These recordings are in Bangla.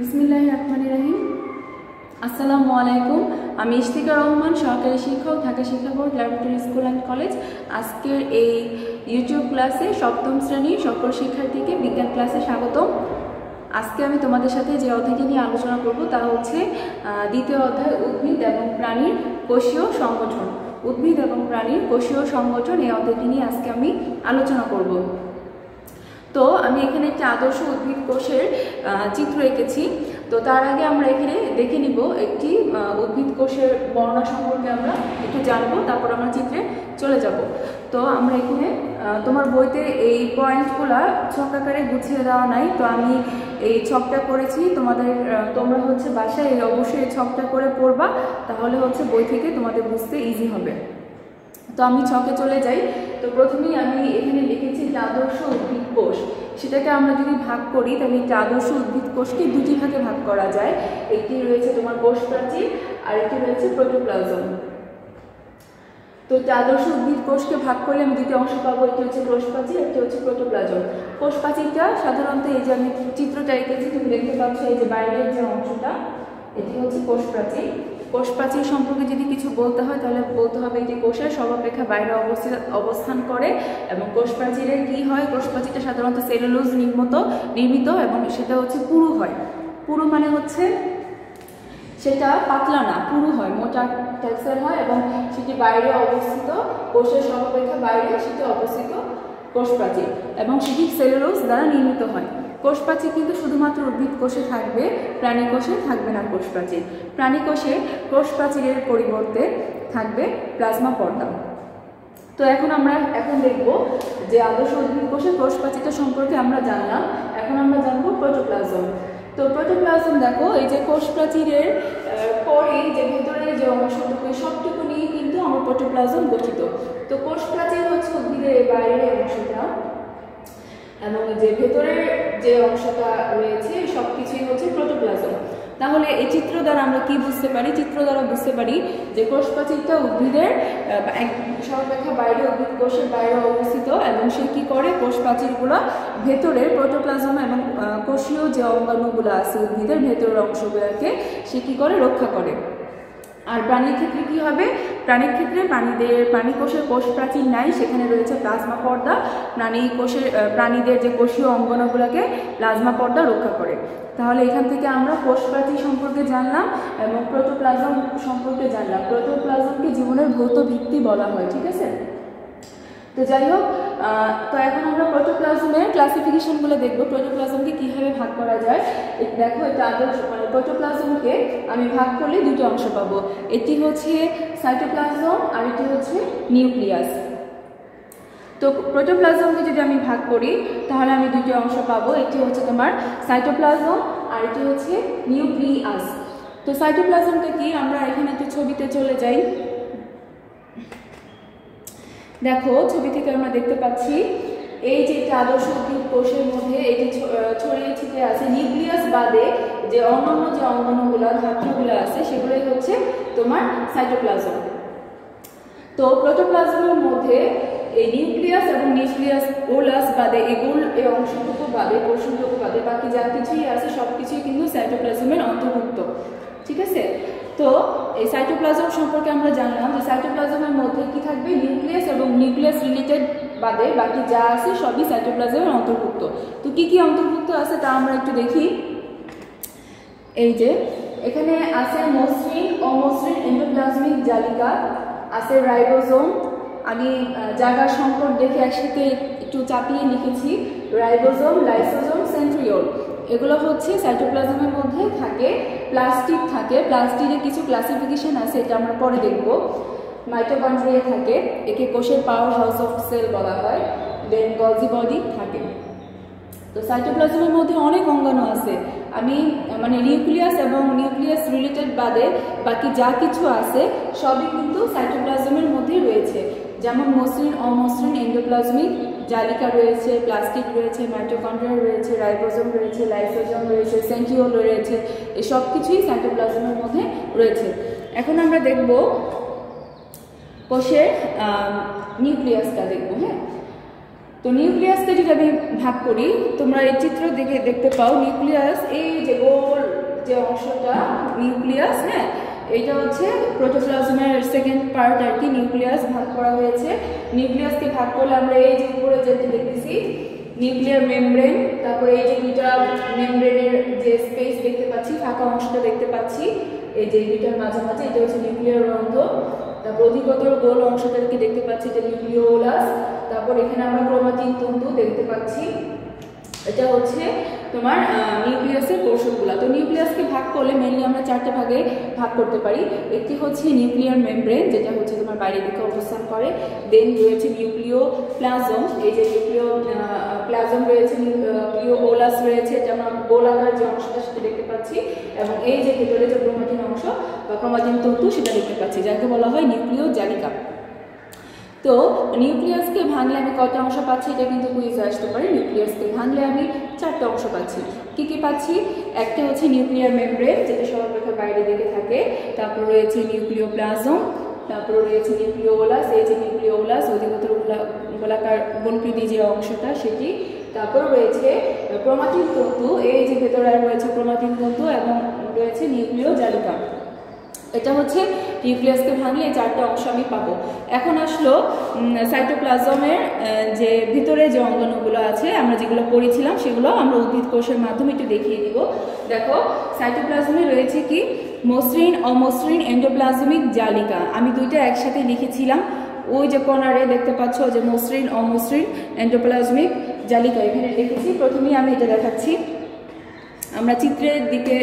বিসমিল্লাহির রহমানির রহিম। আসসালামু আলাইকুম। আমি ইশতিকা রহমান, সহকারী শিক্ষক, ঢাকা শিক্ষা board, laboratory school and college. আজকের এই ইউটিউব ক্লাসে সপ্তম শ্রেণীর সকল শিক্ষার্থীকে বিজ্ঞান ক্লাসে স্বাগতম। আজকে আমি তোমাদের সাথে যে অধ্যায়টি নিয়ে আলোচনা করব তা হচ্ছে দ্বিতীয় অধ্যায় উদ্ভিদ এবং প্রাণীর কোষীয় সংগঠন। উদ্ভিদ এবং প্রাণীর কোষীয় সংগঠন এই অধ্যায়টি নিয়ে আজকে আমি আলোচনা করব। তো আমি এখানে একটি আদর্শ উদ্ভিদ কোষের চিত্র এঁকেছি। তো তার আগে আমরা এখানে দেখে নিব একটি উদ্ভিদ কোষের বর্ণনা সম্পর্কে আমরা একটু জানবো, তারপর আমরা চিত্রে চলে যাব। তো আমরা এখানে তোমার বইতে এই পয়েন্টগুলো ছক আকারে গুছিয়ে দেওয়া নাই, তো আমি এই ছকটা করেছি। তোমরা হচ্ছে বাসায় অবশ্যই এই ছকটা করে পড়বা, তাহলে হচ্ছে বই থেকে তোমাদের বুঝতে ইজি হবে। তো আমি ছকে চলে যাই। তো প্রথমেই আমি এখানে লিখেছি যে আদর্শ উদ্ভিদ কোষ, সেটাকে আমরা যদি ভাগ করি তাহলে একটি আদর্শ উদ্ভিদ কোষকে দুটি ভাগে ভাগ করা যায়। একটি রয়েছে তোমার কোষ প্রাচীর আর একটি রয়েছে প্রোটোপ্লাজম। তো আদর্শ উদ্ভিদ কোষকে ভাগ করলে আমি দুটি অংশ পাবো, একটি হচ্ছে কোষ প্রাচীর, একটি হচ্ছে প্রোটোপ্লাজম। কোষ প্রাচীরটা সাধারণত এই যে আমি চিত্রটা এঁকেছি, তুমি দেখতে পাচ্ছ এই যে বাইরের যে অংশটা, এটি হচ্ছে কোষ প্রাচীর। কোষ প্রাচীর সম্পর্কে যদি কিছু বলতে হয় তাহলে বলতে হবে এটি কোষের সর্বাপেক্ষা বাইরে অবস্থান করে। এবং কোষ প্রাচীরে কি হয়, কোষ প্রাচীরটা সাধারণত সেলুলোজ নির্মিত এবং সেটা হচ্ছে পুরু হয়। পুরু মানে হচ্ছে সেটা পাতলা না, পুরু হয়, মোটা টেক্সচার হয় এবং সেটি বাইরে অবস্থিত, কোষের সর্বাপেক্ষা বাইরে সেটি অবস্থিত কোষ প্রাচীর, এবং সেটি সেলুলোজ দ্বারা নির্মিত হয়। কোষ প্রাচীর কিন্তু শুধুমাত্র উদ্ভিদ কোষে থাকবে, প্রাণী কোষে থাকবে না কোষ প্রাচীর। প্রাণী কোষে কোষ প্রাচীরের পরিবর্তে থাকবে প্লাজমা পর্দা। তো আমরা এখন দেখব যে আদর্শ উদ্ভিদ কোষে কোষ প্রাচীরটা সম্পর্কে আমরা জানলাম। এখন আমরা জানবো প্রোটোপ্লাজম। তো প্রোটোপ্লাজম দেখো, এই যে কোষ প্রাচীরের পরে যে ভেতরের যে অংশটুকু, সবটুকু নিয়ে কিন্তু আমার প্রোটোপ্লাজম গঠিত। তো কোষ প্রাচীর হচ্ছে উদ্ভিদের বাইরের অংশটা, এবং যে ভেতরের যে অংশটা রয়েছে সবকিছুই হচ্ছে প্রোটোপ্লাজম। তাহলে এই চিত্র দ্বারা আমরা কি বুঝতে পারি? চিত্র দ্বারা বুঝতে পারি যে কোষ প্রাচীরটা উদ্ভিদের সর্বাপেক্ষা বাইরে, উদ্ভিদ কোষের বাইরে অবস্থিত, এবং সে কি করে, কোষ প্রাচীরগুলো ভেতরের প্রোটোপ্লাজম এবং কোষীয় যে অঙ্গাণুগুলো আছে উদ্ভিদের ভেতরের অংশগুলোকে সে কি করে, রক্ষা করে। আর প্রাণীর ক্ষেত্রে কি হবে? প্রাণীর ক্ষেত্রে প্রাণী কোষের কোষ প্রাচীর নাই, সেখানে রয়েছে প্লাজমা পর্দা। প্রাণীদের যে কোষীয় অঙ্গাণুগুলোকে প্লাজমা পর্দা রক্ষা করে। তাহলে এখান থেকে আমরা কোষ প্রাচীর সম্পর্কে জানলাম এবং প্রোটোপ্লাজম সম্পর্কে জানলাম। প্রোটোপ্লাজমকে জীবনের ভৌত ভিত্তি বলা হয়, ঠিক আছে? তো যাই হোক, তো এখন আমরা প্রোটোপ্লাজমের ক্লাসিফিকেশনগুলো দেখব, প্রোটোপ্লাজমকে কীভাবে ভাগ করা যায়। দেখো, এটা আদর্শ প্রোটোপ্লাজমকে আমি ভাগ করলে দুটো অংশ পাবো, এটি হচ্ছে সাইটোপ্লাজম আর এটি হচ্ছে নিউক্লিয়াস। তো প্রোটোপ্লাজমকে যদি আমি ভাগ করি তাহলে আমি দুটো অংশ পাবো, একটি হচ্ছে তোমার সাইটোপ্লাজম আর এটি হচ্ছে নিউক্লিয়াস। তো সাইটোপ্লাজমটা কি, আমরা এখানে একটু ছবিতে চলে যাই। দেখো, ছবি থেকে আমরা দেখতে পাচ্ছি এই যে আদর্শ উদ্ভিদ কোষের মধ্যে এটি ছড়িয়ে ছিটিয়ে আছে। নিউক্লিয়াস বাদে যে অন্যান্য যে অঙ্গাণুগুলো, ধাত্রগুলো আছে, সেগুলোই হচ্ছে তোমার সাইটোপ্লাজম। তো প্রোটোপ্লাজমের মধ্যে এই নিউক্লিয়াস এবং নিউক্লিয়াস বাদে এই অংশটুকু বাদে, পোর্শনটুকু বাদে বাকি যা কিছুই আছে সব কিছুই কিন্তু সাইটোপ্লাজমের অন্তর্ভুক্ত, ঠিক আছে? তো এই সাইটোপ্লাজম সম্পর্কে আমরা জানলাম যে সাইটোপ্লাজমের মধ্যে কি থাকবে, নিউক্লিয়াস এবং নিউক্লিয়াস রিলেটেড বাদে বাকি যা আছে সবই সাইটোপ্লাজমের অন্তর্ভুক্ত। তো কি কি অন্তর্ভুক্ত আছে তা আমরা একটু দেখি। এই যে এখানে আছে মসৃণ, অমসৃণ এন্ডোপ্লাজমিক জালিকা, আছে রাইবোজোম। আমি জায়গার সংকট দেখে একসাথে একটু চাপিয়ে লিখেছি, রাইবোজোম, লাইসোজোম, সেন্ট্রিওল। এগুলো হচ্ছে সাইটোপ্লাজমের মধ্যে থাকে। প্লাস্টিড থাকে, প্লাস্টিডের কিছু ক্লাসিফিকেশন আছে, এটা আমরা পরে দেখব। মাইটোকন্ড্রিয়া থাকে, একে কোষের পাওয়ার হাউস অফ সেল বলা হয়। দেন গলজি বডি থাকে। তো সাইটোপ্লাজমের মধ্যে অনেক অঙ্গাণু আছে। আমি নিউক্লিয়াস এবং নিউক্লিয়াস রিলেটেড বাদে বাকি যা কিছু আছে সবই কিন্তু সাইটোপ্লাজমের মধ্যে রয়েছে, যেমন মসৃণ, অমসৃণ এন্ডোপ্লাজমিক জালিকা রয়েছে, প্লাস্টিড রয়েছে, মাইটোকন্ড্রিয়া রয়েছে, রাইবোজোম রয়েছে, লাইসোজোম রয়েছে, সেন্ট্রিওল রয়েছে। এই সব কিছুই সাইটোপ্লাজমের মধ্যে রয়েছে। এখন আমরা দেখব কোষের নিউক্লিয়াসটা দেখব। হ্যাঁ, তো নিউক্লিয়াসকে যদি আমি ভাগ করি, তোমরা এই চিত্র দেখতে পাও নিউক্লিয়াস, এই যে গোল যে অংশটা নিউক্লিয়াস, হ্যাঁ, এইটা হচ্ছে প্রোটোপ্লাজমের সেকেন্ড পার্ট আর কি। নিউক্লিয়াস ভাগ করা হয়েছে। নিউক্লিয়াসকে ভাগ করলে আমরা এই যে উপরে যেটা দেখতেছি নিউক্লিয়ার মেমব্রেন, তারপরে এই যে দুইটা মেমব্রেনের যে স্পেস দেখতে পাচ্ছি, ফাঁকা অংশটা দেখতে পাচ্ছি, এই যে দুইটার মাঝামাঝি, এটা হচ্ছে নিউক্লিয়ার রন্ধ্র। তারপর অধিকতর গোল অংশটাকে দেখতে পাচ্ছি, এটা নিউক্লিওলাস। তারপর এখানে আমরা ক্রোমাটিন তন্তু দেখতে পাচ্ছি, এটা হচ্ছে তোমার নিউক্লিয়াসের পোর্শনগুলো। তো নিউক্লিয়াসকে ভাগ করলে মেনলি আমরা চারটে ভাগে ভাগ করতে পারি। একটি হচ্ছে নিউক্লিয়ার মেমব্রেন, যেটা হচ্ছে তোমার বাইরের দিকে অবস্থান করে। দেন রয়েছে নিউক্লিওপ্লাজম, এই যে নিউক্লিওপ্লাজম রয়েছে, নিউক্লিওলাস রয়েছে, এটা আমরা গোলাকার যে অংশটা সেটা দেখতে পাচ্ছি, এবং এই যে ভেতরে যে ক্রোমাটিন অংশ বা ক্রোমাটিন তন্তু সেটা দেখতে পাচ্ছি, যাকে বলা হয় নিউক্লিয় জালিকা। তো নিউক্লিয়াসকে ভাঙলে আমি কয়টা অংশ পাচ্ছি, এটা কিন্তু কুইজে আসতে পারে। নিউক্লিয়াসকে ভাঙলে আমি চারটে অংশ পাচ্ছি। কি কি পাচ্ছি? একটা হচ্ছে নিউক্লিয়ার মেমব্রেন, যেটা সর্বাপেক্ষা বাইরে দিকে থাকে। তারপর রয়েছে নিউক্লিওপ্লাজম, তারপর রয়েছে নিউক্লিওলাস, এই যে নিউক্লিওলাস অধিকতর গোলাকার গোলকৃতি যে অংশটা সেটি। তারপর রয়েছে ক্রোমাটিন তন্তু, এই যে ভেতরে রয়েছে ক্রোমাটিন তন্তু, এবং রয়েছে নিউক্লিয় জালিকা। এটা হচ্ছে নিউক্লিয়াসকে ভাঙলে এই চারটে অংশ আমি পাবো। এখন আসলো সাইটোপ্লাজমের যে ভিতরে যে অঙ্গাণুগুলো আছে, আমরা যেগুলো পড়েছিলাম সেগুলো আমরা উদ্ভিদ কোষের মাধ্যমে একটু দেখিয়ে দিব। দেখো, সাইটোপ্লাজমে রয়েছে কি মসৃণ, অমসৃণ, এন্ডোপ্লাজমিক জালিকা। আমি দুইটা একসাথে লিখেছিলাম, ওই যে কর্নারে দেখতে পাচ্ছ যে মসৃণ, অমসৃণ, এন্ডোপ্লাজমিক জালিকা এখানে লিখেছি। প্রথমেই আমি এটা দেখাচ্ছি, আমরা চিত্রের দিকে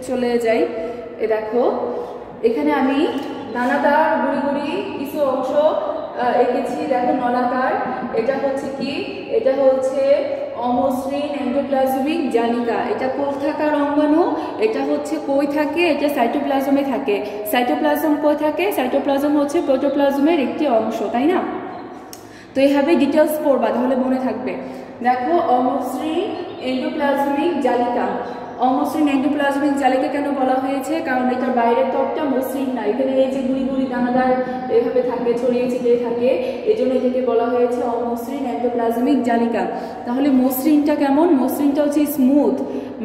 চলে যাই। দেখো, এখানে আমি দানাদার গুড়ি গুড়ি কিছু অংশ এঁকেছি। দেখো, নলাকার, এটা হচ্ছে কি, এটা হচ্ছে অমসৃণ এন্ডোপ্লাজমিক জালিকা। এটা কোথাকার অঙ্গাণু, এটা হচ্ছে কই থাকে, এটা সাইটোপ্লাজমে থাকে। সাইটোপ্লাজম কই থাকে? সাইটোপ্লাজম হচ্ছে প্রোটোপ্লাজমের একটি অংশ, তাই না? তো এইভাবে ডিটেলস পড়বা, তাহলে মনে থাকবে। দেখো, অমসৃণ এন্ডোপ্লাজমিক জালিকা। অমসৃণ এন্ডোপ্লাজমিক জালিকা কেন বলা হয়েছে? কারণ এটার বাইরের ত্বকটা মসৃণ না, এখানে এই যে গুড়ি গুড়ি দানাদার এভাবে থাকে, ছড়িয়ে ছিটিয়ে থাকে, এই জন্য এটাকে বলা হয়েছে অমসৃণ এন্ডোপ্লাজমিক জালিকা। তাহলে মসৃণটা কেমন? মসৃণটা হচ্ছে স্মুথ,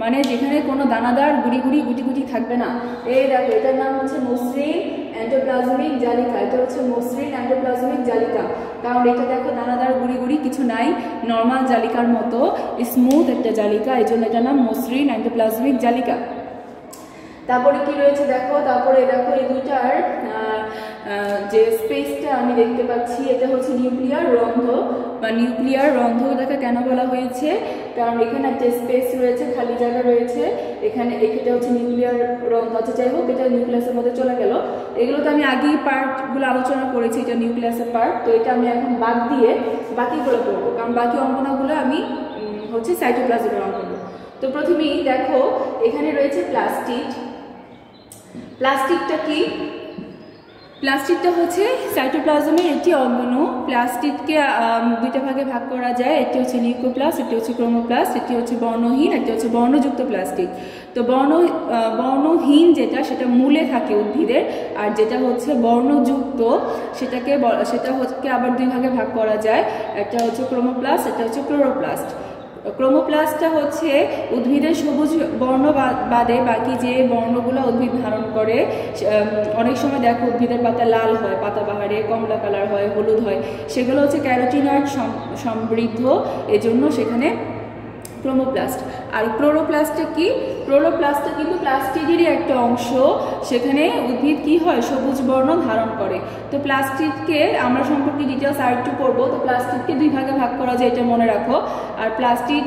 মানে যেখানে কোনো দানাদার গুড়ি গুড়ি গুটি গুটি থাকবে না। এই দেখো, এটার নাম হচ্ছে মসৃণ এন্ডোপ্লাজমিক জালিকা। এটা হচ্ছে মসৃণ এন্ডোপ্লাজমিক জালিকা, কারণ এটা দেখো দানাদার গুড়ি গুড়ি কিছু নাই, নর্মাল জালিকার মতো স্মুথ একটা জালিকা, এই জন্য এটার নাম মসৃণ এন্ডোপ্লাজমিক জালিকা। তারপরে কি রয়েছে দেখো, তারপরে দেখো এই দুইটার যে স্পেসটা আমি দেখতে পাচ্ছি, এটা হচ্ছে নিউক্লিয়ার রন্ধ্র বা নিউক্লিয়ার রন্ধ্র। এটাকে কেন বলা হয়েছে? কারণ এখানে একটা স্পেস রয়েছে, খালি জায়গা রয়েছে, এখানে এটা হচ্ছে নিউক্লিয়ার রন্ধ্র। আচ্ছা, যাই হোক, এটা নিউক্লিয়াসের মধ্যে চলে গেল। এগুলো তো আমি আগেই পার্টগুলো আলোচনা করেছি, এটা নিউক্লিয়াসের পার্ট। তো এটা আমি এখন বাদ দিয়ে বাকিগুলো করবো, কারণ বাকি অঙ্গনাগুলো আমি হচ্ছে সাইটোপ্লাজমের অঙ্গন। তো প্রথমেই দেখো, এখানে রয়েছে প্লাস্টিড। প্লাস্টিকটা কি? প্লাস্টিকটা হচ্ছে সাইটোপ্লাজমের একটি অঙ্গাণু। প্লাস্টিককে দুইটা ভাগে ভাগ করা যায়, একটি হচ্ছে লিউকোপ্লাস্ট, একটি হচ্ছে ক্রোমোপ্লাস্ট, একটি হচ্ছে বর্ণহীন, একটি হচ্ছে বর্ণযুক্ত প্লাস্টিক। তো বর্ণহীন যেটা, সেটা মূলে থাকে উদ্ভিদের, আর যেটা হচ্ছে বর্ণযুক্ত সেটা হচ্ছে আবার দুই ভাগে ভাগ করা যায়, একটা হচ্ছে ক্রোমোপ্লাস্ট, একটা হচ্ছে ক্লোরোপ্লাস্ট। ক্রোমোপ্লাস্টটা হচ্ছে উদ্ভিদের সবুজ বর্ণ বাদে বাকি যে বর্ণগুলো উদ্ভিদ ধারণ করে। অনেক সময় দেখো উদ্ভিদের পাতা লাল হয়, পাতাবাহারে কমলা কালার হয়, হলুদ হয়, সেগুলো হচ্ছে ক্যারোটিনয়েড সমৃদ্ধ, এজন্য সেখানে ক্রোমোপ্লাস্ট। আর ক্লোরোপ্লাস্টটা কি? ক্লোরোপ্লাস্টটা কিন্তু প্লাস্টিডেরই একটা অংশ, সেখানে উদ্ভিদ কি হয়, সবুজ বর্ণ ধারণ করে। তো প্লাস্টিডকে আমরা সম্পর্কে ডিটেলস আর একটু পড়বো। তো প্লাস্টিডকে দুই ভাগে ভাগ করা যায়, এটা মনে রাখো। আর প্লাস্টিড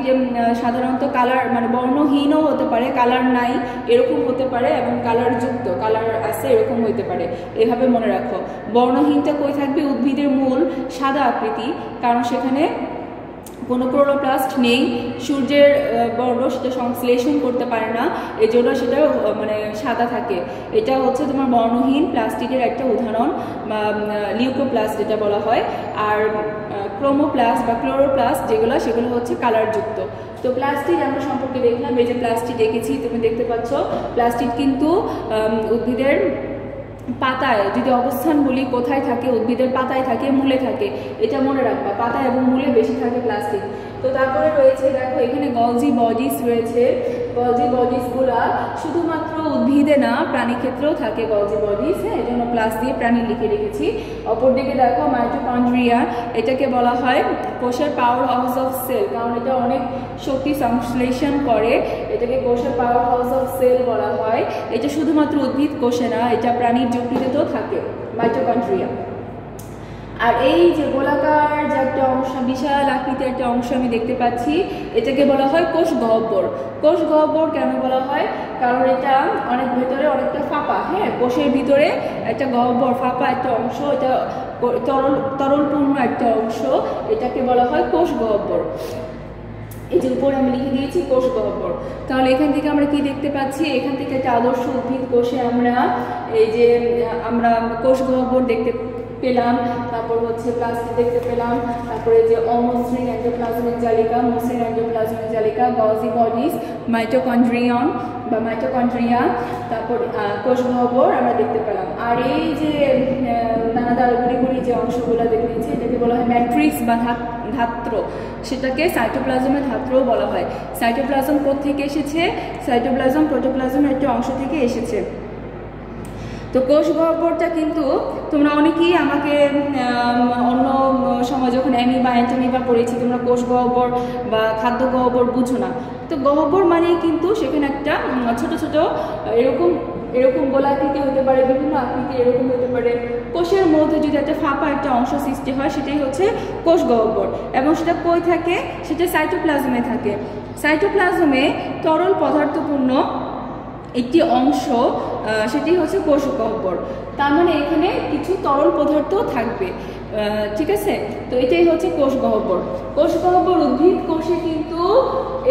সাধারণত কালার, মানে বর্ণহীনও হতে পারে, কালার নাই এরকম হতে পারে, এবং কালার যুক্ত, কালার আছে এরকম হতে পারে, এভাবে মনে রাখো। বর্ণহীনটা কই থাকবে? উদ্ভিদের মূল সাদা আকৃতি, কারণ সেখানে কোনো ক্লোরোপ্লাস্ট নেই, সূর্যের বর্ণ সেটা সংশ্লেষণ করতে পারে না, এই জন্য সেটা মানে সাদা থাকে। এটা হচ্ছে তোমার বর্ণহীন প্লাস্টিকের একটা উদাহরণ, বা লিউকোপ্লাস্ট যেটা বলা হয়। আর ক্রোমোপ্লাস্ট বা ক্লোরোপ্লাস্ট যেগুলো, সেগুলো হচ্ছে কালারযুক্ত। তো প্লাস্টিক আমরা সম্পর্কে দেখলাম, এই যে প্লাস্টিক এঁকেছি তুমি দেখতে পাচ্ছ। প্লাস্টিক কিন্তু উদ্ভিদের পাতায় যদি অবস্থান বলি কোথায় থাকে, উদ্ভিদের পাতায় থাকে, মূলে থাকে, এটা মনে রাখবা, পাতায় এবং মূলে বেশি থাকে প্লাস্টিক। তো তারপরে রয়েছে দেখো এখানে গলজি বডিস রয়েছে। গলজি বডিসগুলা শুধুমাত্র উদ্ভিদে না, প্রাণী ক্ষেত্রেও থাকে গলজি বডিস, হ্যাঁ, এই জন্য প্লাস দিয়ে প্রাণী লিখে রেখেছি। অপরদিকে দেখো মাইটোকন্ড্রিয়া, এটাকে বলা হয় কোষের পাওয়ার হাউস অফ সেল, কারণ এটা অনেক শক্তি সংশ্লেষণ করে, এটাকে কোষের পাওয়ার হাউস অফ সেল বলা হয়। এটা শুধুমাত্র উদ্ভিদ কোষে না, এটা প্রাণীর যকৃতেও থাকে মাইটোকন্ড্রিয়া। আর এই যে গোলাকার যে একটা অংশ, বিশাল আকৃতির একটা অংশ আমি দেখতে পাচ্ছি, এটাকে বলা হয় কোষ গহ্বর। কোষ গহ্বর কেন বলা হয়? কারণ এটা অনেক ভেতরে অনেকটা ফাঁপা, হ্যাঁ, কোষের ভিতরে একটা গহ্বর, ফাঁপা একটা অংশ, এটা তরলপূর্ণ একটা অংশ, এটাকে বলা হয় কোষ গহ্বর। এই যে উপরে আমি লিখে দিয়েছি কোষ গহ্বর। তাহলে এখান থেকে আমরা কি দেখতে পাচ্ছি? এখান থেকে একটা আদর্শ উদ্ভিদ কোষে আমরা এই যে আমরা কোষ গহ্বর দেখতে পেলাম, তারপর হচ্ছে প্লাস্টিক দেখতে পেলাম, তারপরে যে অমসৃণ এন্ডোপ্লাজমিক জালিকা, মসৃণ এন্ডোপ্লাজমিক জালিকা, গলজি বডিস, মাইটোকন্ড্রিয়ন বা মাইটোকন্ড্রিয়া, তারপর কোষ গহ্বর আমরা দেখতে পেলাম। আর এই যে দানাদার গুড়ি যে অংশগুলো দেখেছি, এটাকে বলা হয় ম্যাট্রিক্স বা ধাত্র, সেটাকে সাইটোপ্লাজমের ধাত্রও বলা হয়। সাইটোপ্লাজম কোত্থেকে এসেছে? সাইটোপ্লাজম প্রোটোপ্লাজমের একটা অংশ থেকে এসেছে। তো কোষ গহ্বরটা কিন্তু তোমরা অনেকেই আমাকে অন্য সময় যখন অ্যামিবা অ্যান্টামিবা পড়েছি, তোমরা কোষ গহ্বর বা খাদ্য গহ্বর বুঝো না। তো গহ্বর মানেই কিন্তু সেখানে একটা ছোট ছোট এরকম গোলাকৃতি হতে পারে, বিভিন্ন আকৃতি এরকম হতে পারে, কোষের মধ্যে যদি একটা ফাঁপা একটা অংশ সৃষ্টি হয়, সেটাই হচ্ছে কোষ গহ্বর। এবং সেটা কই থাকে? সেটা সাইটোপ্লাজমে থাকে। সাইটোপ্লাজমে তরল পদার্থপূর্ণ একটি অংশ, সেটি হচ্ছে কোষ গহ্বর। তার মানে এখানে কিছু তরল পদার্থ থাকবে, ঠিক আছে? তো এটাই হচ্ছে কোষ গহ্বর। কোষ গহ্বর উদ্ভিদ কোষে কিন্তু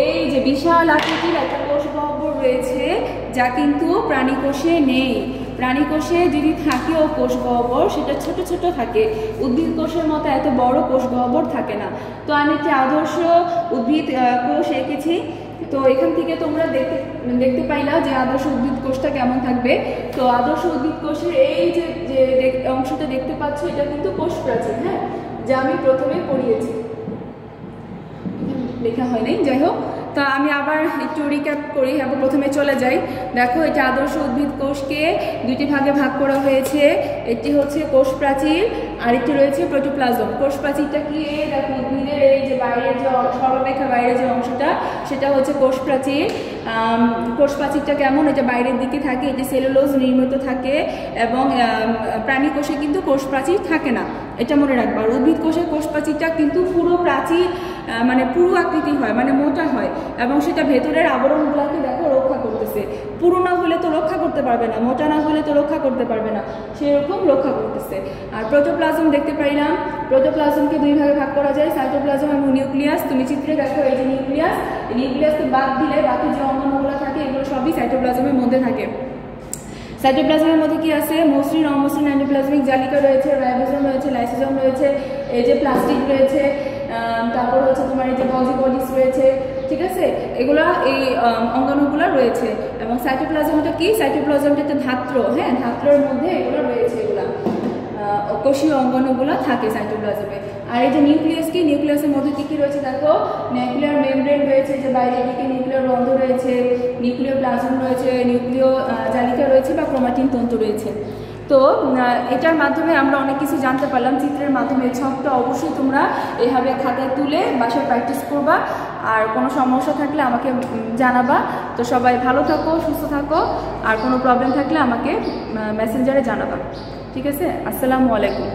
এই যে বিশাল আকৃতির একটা কোষ গহ্বর রয়েছে, যা কিন্তু প্রাণী কোষে নেই। প্রাণী কোষে যদি থাকেও কোষ গহ্বর, সেটা ছোট ছোট থাকে, উদ্ভিদ কোষের মতো এত বড় কোষ গহ্বর থাকে না। তো আমি একটি আদর্শ উদ্ভিদ কোষ এঁকেছি। তো এখান থেকে তোমরা দেখতে পাইলা যে আদর্শ উদ্ভিদ কোষটা কেমন থাকবে। তো আদর্শ উদ্ভিদ কোষের এই যে অংশটা দেখতে পাচ্ছ, এটা কিন্তু কোষ প্রাচীর, হ্যাঁ, যা আমি প্রথমে পড়িয়েছি, লেখা হয়নি, যাই হোক। তো আমি আবার একটু রিক্যাপ করি, আবার প্রথমে চলে যাই। দেখো, এটা আদর্শ উদ্ভিদ কোষকে দুইটি ভাগে ভাগ করা হয়েছে। একটি হচ্ছে কোষ প্রাচীর, আর একটি রয়েছে প্রোটোপ্লাজম। কোষ প্রাচীরটা কি? দেখো, উদ্ভিদের এই যে বাইরের যে সরলরেখার বাইরের যে অংশটা, সেটা হচ্ছে কোষ প্রাচীর। কোষ প্রাচীরটা কেমন? এটা বাইরের দিকে থাকে, এটি সেলুলোজ নির্মিত থাকে, এবং প্রাণী কোষে কিন্তু কোষ প্রাচীর থাকে না, এটা মনে রাখবা। আর উদ্ভিদ কোষের কোষ প্রাচীরটা কিন্তু পুরো প্রাচীর, মানে পুরো আকৃতি হয়, মানে মোটা হয়, এবং সেটা ভেতরের আবরণগুলোকে দেখো রক্ষা করতেছে। পুরো না হলে তো রক্ষা করতে পারবে না, মোটা না হলে তো রক্ষা করতে পারবে না, সেরকম রক্ষা করতেছে। আর প্রোটোপ্লাজম দেখতে পাইলাম। প্রোটোপ্লাজমকে দুই ভাগে ভাগ করা যায়, সাইটোপ্লাজম এবং নিউক্লিয়াস। তুমি চিত্রে দেখো, এই যে নিউক্লিয়াসকে বাদ দিলে বাকি যে অঙ্গাণুগুলো থাকে, এগুলো সবই সাইটোপ্লাজমের মধ্যে থাকে। সাইটোপ্লাজমের মধ্যে কি আছে? মসৃণ অমসৃণ এন্ডোপ্লাজমিক জালিকা রয়েছে, রাইবোজোম রয়েছে, লাইসোজোম রয়েছে, এই যে প্লাস্টিড রয়েছে, তারপর হচ্ছে তোমার এই যে গলজি বডিস রয়েছে, ঠিক আছে? এগুলা এই অঙ্গাণুগুলো রয়েছে। এবং সাইটোপ্লাজমটা কি? সাইটোপ্লাজমটা একটা ধাত্র, হ্যাঁ, ধাত্রের মধ্যে এগুলো রয়েছে, এগুলা কোষীয় অঙ্গাণুগুলো থাকে সাইটোপ্লাজমে। আর এই যে নিউক্লিয়াস কি? নিউক্লিয়াসের মধ্যে কি কি রয়েছে দেখো, নিউক্লিয়ার মেমব্রেন রয়েছে, যে বাইরের দিকে নিউক্লিয়ার রন্ধ্র রয়েছে, নিউক্লিয় প্লাজম রয়েছে, নিউক্লিয় জালিকা রয়েছে বা ক্রোমাটিন তন্তু রয়েছে। তো এটার মাধ্যমে আমরা অনেক কিছু জানতে পারলাম চিত্রের মাধ্যমে। ছকটা অবশ্যই তোমরা এভাবে খাতায় তুলে বাসায় প্র্যাকটিস করবা, আর কোনো সমস্যা থাকলে আমাকে জানাবা। তো সবাই ভালো থাকো, সুস্থ থাকো, আর কোনো প্রবলেম থাকলে আমাকে মেসেঞ্জারে জানাবা, ঠিক আছে? আসসালামু আলাইকুম।